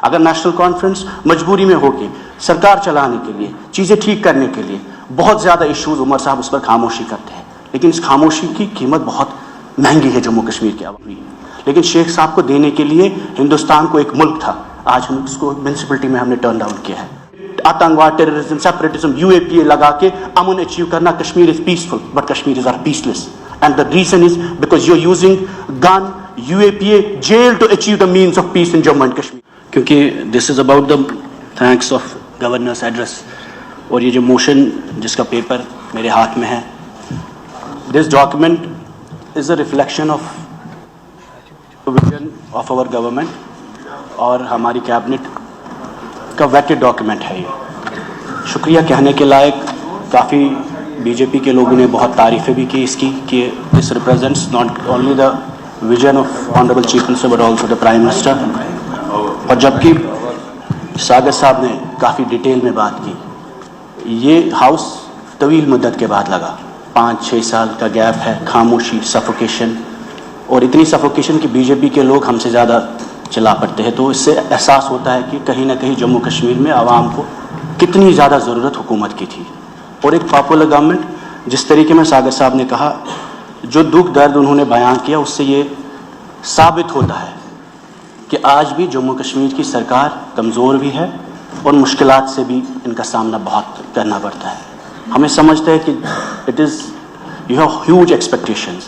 اگر national conference مجبوری میں ہو کے سرکار چلانے کے لیے چیزیں ٹھیک کرنے کے لیے بہت زیادہ ایشوز عمر صاحب اس پر خاموشی کرتے ہیں، لیکن اس خاموشی کی قیمت بہت مہنگی ہے جموں کشمیر کے عوام کی. لیکن شیخ صاحب کو دینے کے لیے ہندوستان کو ایک ملک تھا، آج ہم اس کو میونسپلٹی میں ہم نے ٹرن ڈاؤن کیا ہے. آتنکواد، ٹیررزم، سیپریٹزم، UAPA لگا کے امن اچیو کرنا. Kashmir is peaceful but Kashmir is are peaceless. And the reason is because you're using gun, UAPA, jail to achieve the means of peace in Jammu and Kashmir. کیونکہ this is about the thanks of governor's address. اور یہ جو motion جس کا paper میرے ہاتھ میں ہے, this document is a reflection of vision of our government اور ہماری کیبنٹ کا ویٹڈ ڈاکیومنٹ ہے یہ. شکریہ کہنے کے لائق کافی بی جے پی کے لوگوں نے بہت تعریفیں بھی کی اس کی کہ this represents not only the vision of honourable chief minister but also the prime minister. اور جبکہ ساگر صاحب نے کافی ڈیٹیل میں بات کی, یہ ہاؤس طویل مدت کے بعد لگا, 5-6 سال کا گیپ ہے, خاموشی, سفوکیشن, اور اتنی سفوکیشن کہ بی جے پی کے لوگ ہم سے زیادہ چلا پڑتے ہیں. تو اس سے احساس ہوتا ہے کہ کہیں نہ کہیں جموں کشمیر میں عوام کو کتنی زیادہ ضرورت حکومت کی تھی. اور ایک پاپولر گورنمنٹ جس طریقے میں ساگر صاحب نے کہا, جو دکھ درد انہوں نے بیان کیا, اس سے یہ ثابت ہوتا ہے کہ آج بھی جموں کشمیر کی سرکار کمزور بھی ہے اور مشکلات سے بھی ان کا سامنا بہت کرنا پڑتا ہے. ہمیں سمجھتے ہیں کہ it is you have huge expectations.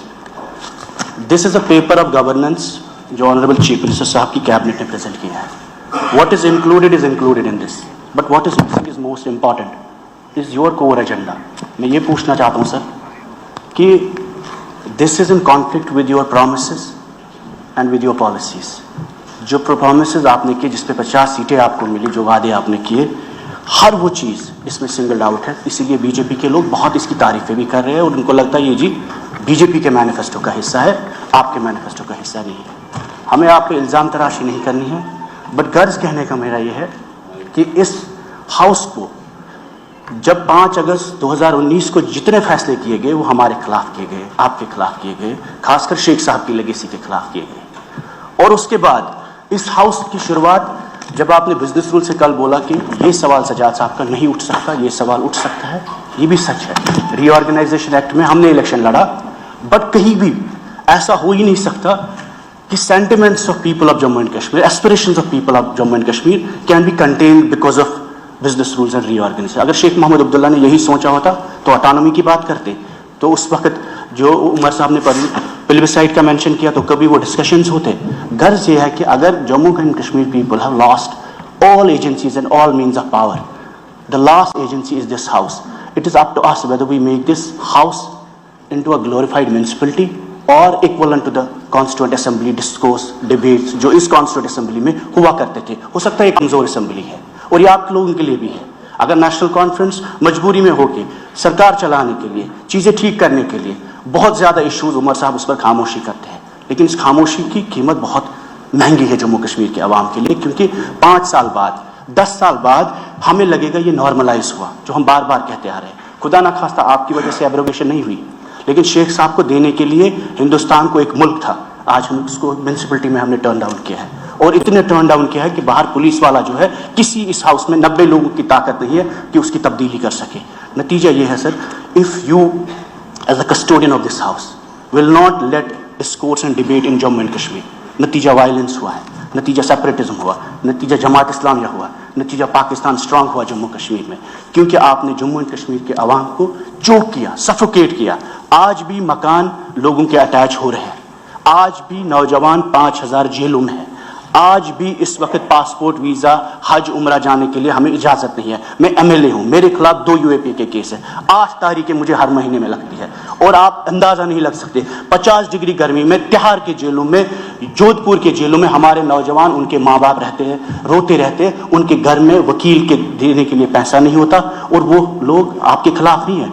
This is a paper of governance جو آنریبل چیف منسٹر صاحب کی کیبنٹ نے پریزنٹ کیا ہے. What is included in this, but what is missing is most important is your core agenda. میں یہ پوچھنا چاہتا ہوں سر کہ this is in conflict with your promises and with your policies. جو promises آپ نے کیے, جس پہ 50 سیٹیں آپ کو ملی, جو وعدے آپ نے کیے, ہر وہ چیز اس میں سنگل آؤٹ ہے. اسی لیے بی جے پی کے لوگ بہت اس کی تعریفیں بھی کر رہے ہیں اور ان کو لگتا ہے یہ جی بی جے پی کے مینیفیسٹو کا حصہ ہے, آپ کے مینیفیسٹو کا حصہ نہیں ہے. ہمیں آپ پہ الزام تراشی نہیں کرنی ہے, بٹ غرض کہنے کا میرا یہ ہے کہ اس ہاؤس کو جب 5 اگست 2019 کو جتنے فیصلے کیے گئے وہ ہمارے خلاف کیے گئے, آپ کے خلاف کیے گئے, خاص کر شیخ صاحب کی لیگیسی کے خلاف کیے گئے. اور اس کے بعد اس ہاؤس کی شروعات جب آپ نے بزنس رول سے کل بولا کہ یہ سوال سجاد صاحب کا نہیں اٹھ سکتا, یہ سوال اٹھ سکتا ہے, یہ بھی سچ ہے. ری آرگنائزیشن ایکٹ میں ہم نے الیکشن لڑا, بٹ کہیں بھی ایسا ہو ہی نہیں سکتا کہ sentiments of people of Jammu and Kashmir, aspirations of people of Jammu and Kashmir can be contained because of business rules and reorganisation. اگر شیخ محمد عبداللہ نے یہی سوچا ہوتا تو اٹانومی کی بات کرتے. تو اس وقت جو عمر صاحب نے پلیبسائٹ کا مینشن کیا تو کبھی وہ ڈسکشنز ہوتے. غرض یہ ہے کہ اگر Jammu and Kashmir people have lost all agencies and all means of power, the last agency is this house. It is up to us whether we make this house into a glorified municipality or equivalent to the constituent assembly discourse debates جو اس constituent assembly میں ہوا کرتے تھے. ہو سکتا ہے ایک کمزور assembly ہے, اور یہ آپ لوگوں کے لیے بھی ہے. اگر نیشنل کانفرنس مجبوری میں ہو کے سرکار چلانے کے لیے چیزیں ٹھیک کرنے کے لیے بہت زیادہ ایشوز عمر صاحب اس پر خاموشی کرتے ہیں, لیکن اس خاموشی کی قیمت بہت مہنگی ہے جموں کشمیر کے عوام کے لیے. کیونکہ 5 سال بعد 10 سال بعد ہمیں لگے گا یہ نارملائز ہوا, جو ہم بار بار کہتے آ رہے ہیں. خدا نہ خواستہ آپ کی وجہ سے ایبروگیشن نہیں ہوئی, لیکن شیخ صاحب کو دینے کے لیے ہندوستان کو ایک ملک تھا, آج ہم اس کو میونسپلٹی میں ہم نے ٹرن ڈاؤن کیا ہے. اور اتنے ٹرن ڈاؤن کیا ہے کہ باہر پولیس والا جو ہے, کسی اس ہاؤس میں 90 لوگوں کی طاقت نہیں ہے کہ اس کی تبدیلی کر سکے. نتیجہ یہ ہے sir, if you as a custodian of this house will not let discourse and debate in Jammu and Kashmir, نتیجہ وائلنس ہوا ہے, نتیجہ سیپریٹزم ہوا, نتیجہ جماعت اسلامیہ ہوا, نتیجہ پاکستان اسٹرانگ ہوا جموں کشمیر میں, کیونکہ آپ نے جموں اینڈ کشمیر کے عوام کو چوک کیا, سفوکیٹ کیا. آج بھی مکان لوگوں کے اٹیچ ہو رہے ہیں, آج بھی نوجوان 5000 جیلوں میں ہیں, آج بھی اس وقت پاسپورٹ, ویزا, حج, عمرہ جانے کے لیے ہمیں اجازت نہیں ہے. میں MLA ہوں, میرے خلاف 2 UAPA کے کیس ہیں, 8 تاریخیں مجھے ہر مہینے میں لگتی ہے, اور آپ اندازہ نہیں لگ سکتے 50 ڈگری گرمی میں تہاڑ کے جیلوں میں, جودھ پور کے جیلوں میں ہمارے نوجوان, ان کے ماں باپ رہتے ہیں, روتے رہتے ہیں, ان کے گھر میں وکیل کے دینے کے لیے پیسہ نہیں ہوتا, اور وہ لوگ آپ کے خلاف نہیں ہیں.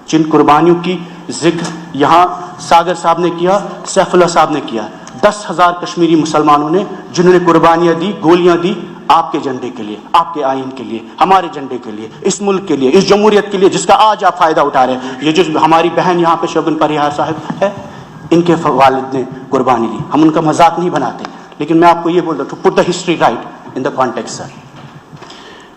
جن قربانیوں کی ذکر یہاں ساگر صاحب نے کیا, سیف اللہ صاحب نے کیا, 10,000 کشمیری مسلمانوں نے جنہوں نے قربانیاں دی, گولیاں دی آپ کے جھنڈے کے لیے, آپ کے آئین کے لیے, ہمارے جھنڈے کے لیے, اس ملک کے لیے, اس جمہوریت کے لیے جس کا آج آپ فائدہ اٹھا رہے ہیں. یہ جو ہماری بہن یہاں پہ شگن پریہار صاحب ہے, ان کے والد نے قربانی دی, ہم ان کا مذاق نہیں بناتے, لیکن میں آپ کو یہ بول رہا ہوں, to put the history right in the context, sir.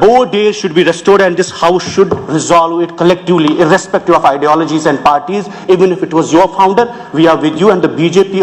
both days should be restored, and this house should resolve it collectively, irrespective of ideologies and parties. Even if it was your founder, we are with you, and the BJP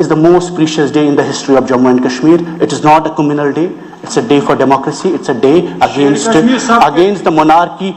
is the most precious day in the history of Jammu and Kashmir. It is not a communal day. It's a day for democracy. It's a day against the monarchy.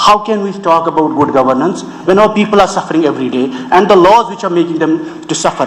How can we talk about good governance when our people are suffering every day and the laws which are making them to suffer?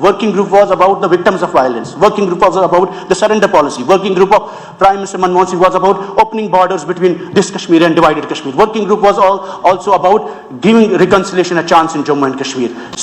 Working group was about the victims of violence. Working group was about the surrender policy. Working group of Prime Minister Manmohan Singh was about opening borders between this Kashmir and divided Kashmir. Working group was also about giving reconciliation a chance in Jammu and Kashmir.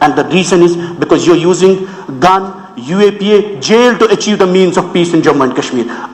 And the reason is because you're using gun, UAPA, jail to achieve the means of peace in Jammu and Kashmir.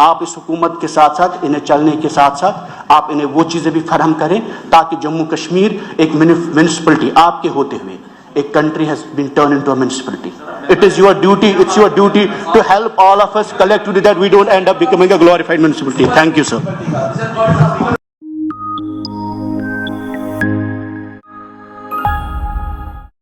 آپ اس حکومت کے ساتھ ساتھ انہیں چلنے کے ساتھ ساتھ آپ انہیں وہ چیزیں بھی فراہم کریں تاکہ جموں کشمیر ایک میونسپلٹی آپ کے ہوتے ہوئے ایک country has been turned into a municipality. It is your duty, it's your duty to help all of us collectively that we don't end up becoming a glorified municipality. Thank you, sir.